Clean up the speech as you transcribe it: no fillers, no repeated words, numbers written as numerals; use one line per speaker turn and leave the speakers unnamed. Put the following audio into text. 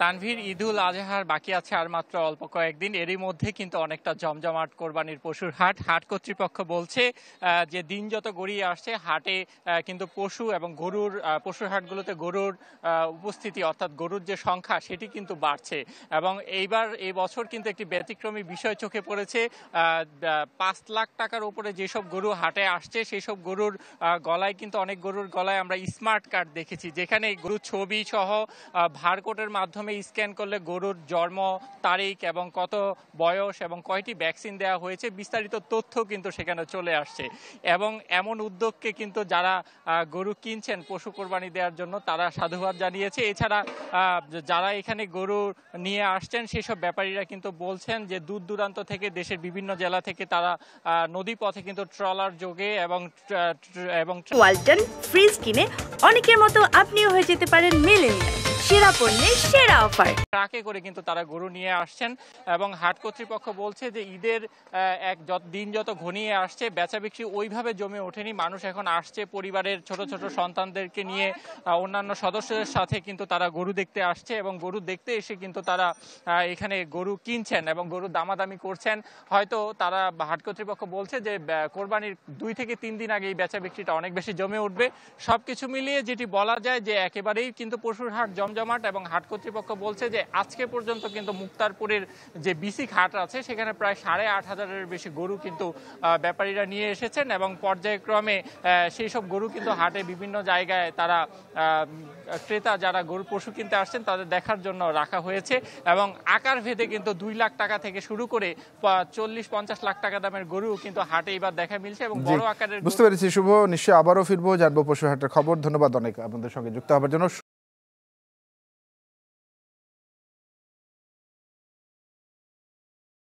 তানভীর, ঈদুল আজহার বাকি আছে আর মাত্র অল্প কয়েকদিন। এরই মধ্যে কিন্তু অনেকটা জমজমাট কোরবানির পশুর হাট। হাট কর্তৃপক্ষ বলছে যে দিন যত গড়িয়ে আসছে হাটে কিন্তু পশু এবং গরুর পশুর হাটগুলোতে গরুর উপস্থিতি অর্থাৎ গরুর যে সংখ্যা সেটি কিন্তু বাড়ছে। এবং এই বছর কিন্তু একটি ব্যতিক্রমী বিষয় চোখে পড়েছে। 5 লাখ টাকার উপরে যেসব গরু হাটে আসছে সেই সব গরুর গলায় কিন্তু অনেক গরুর গলায় আমরা স্মার্ট কার্ড দেখেছি, যেখানে গরুর ছবি সহ বারকোডের মাধ্যমে স্ক্যান করলে গরুর জন্ম তারিখ এবং কত বয়স এবং কয়টি ভ্যাকসিন দেওয়া হয়েছে বিস্তারিত তথ্য কিন্তু সেখানে চলে আসছে। এবং এমন উদ্যোগকে কিন্তু যারা গরু কিনছেন পশু কোরবানি দেওয়ার জন্য তারা সাধুবাদ জানিয়েছে। এছাড়া যারা এখানে গরু নিয়ে আসছেন সেসব ব্যাপারীরা কিন্তু বলছেন যে দূর দূরান্ত থেকে দেশের বিভিন্ন জেলা থেকে তারা নদী পথে কিন্তু ট্রলার যোগে এবং
ওয়ালটন ফ্রিজ কিনে অনেকের মতো আপনিও হয়ে যেতে পারেন মিলেনিয়াল। সেরা পণ্যের সেরা অফার।
ট্রাকে করে কিন্তু তারা গরু নিয়ে আসছেন এবং হাট কর্তৃপক্ষ বলছে যে ঈদের দিন যত ঘনিয়ে আসছে বেচা বিক্রি ওইভাবে জমে ওঠেনি। মানুষ এখন আসছে পরিবারের ছোট ছোট সন্তানদেরকে নিয়ে, অন্যান্য সদস্যদের সাথে কিন্তু তারা গরু দেখতে আসছে এবং গরু দেখতে এসে কিন্তু তারা এখানে গরু কিনছেন এবং গরু দামাদামি করছেন। হয়তো তারা হাট কর্তৃপক্ষ বলছে যে কোরবানির 2 থেকে 3 দিন আগে এই বেচা বিক্রিটা অনেক বেশি জমে উঠবে। সবকিছু মিলিয়ে যেটি বলা যায় যে একেবারেই কিন্তু পশুর হাট জমজমাট। এবং হাট কর্তৃপক্ষ বলছে যে আজকে পর্যন্ত কিন্তু মুক্তারপুরের যে বিসিক হাট আছে সেখানে প্রায় 8,500-এর বেশি গরু কিন্তু ব্যাপারীরা নিয়ে এসেছেন এবং পর্যায়ক্রমে সেই সব গরু কিন্তু হাটে বিভিন্ন জায়গায় তারা ক্রেতা যারা গরু পশু কিনতে আসছেন তাদের দেখার জন্য রাখা হয়েছে। এবং আকার ভেদে কিন্তু 2 লাখ টাকা থেকে শুরু করে 40-50 লাখ টাকা দামের গরু কিন্তু হাটে এবার দেখা মিলছে এবং বড় আকারের।
বুঝতে পেরেছি শুভ, নিশ্চয়ই আবারও ফিরবো, জানবো পশু হাটের খবর। ধন্যবাদ অনেক আপনাদের সঙ্গে যুক্ত হওয়ার জন্য।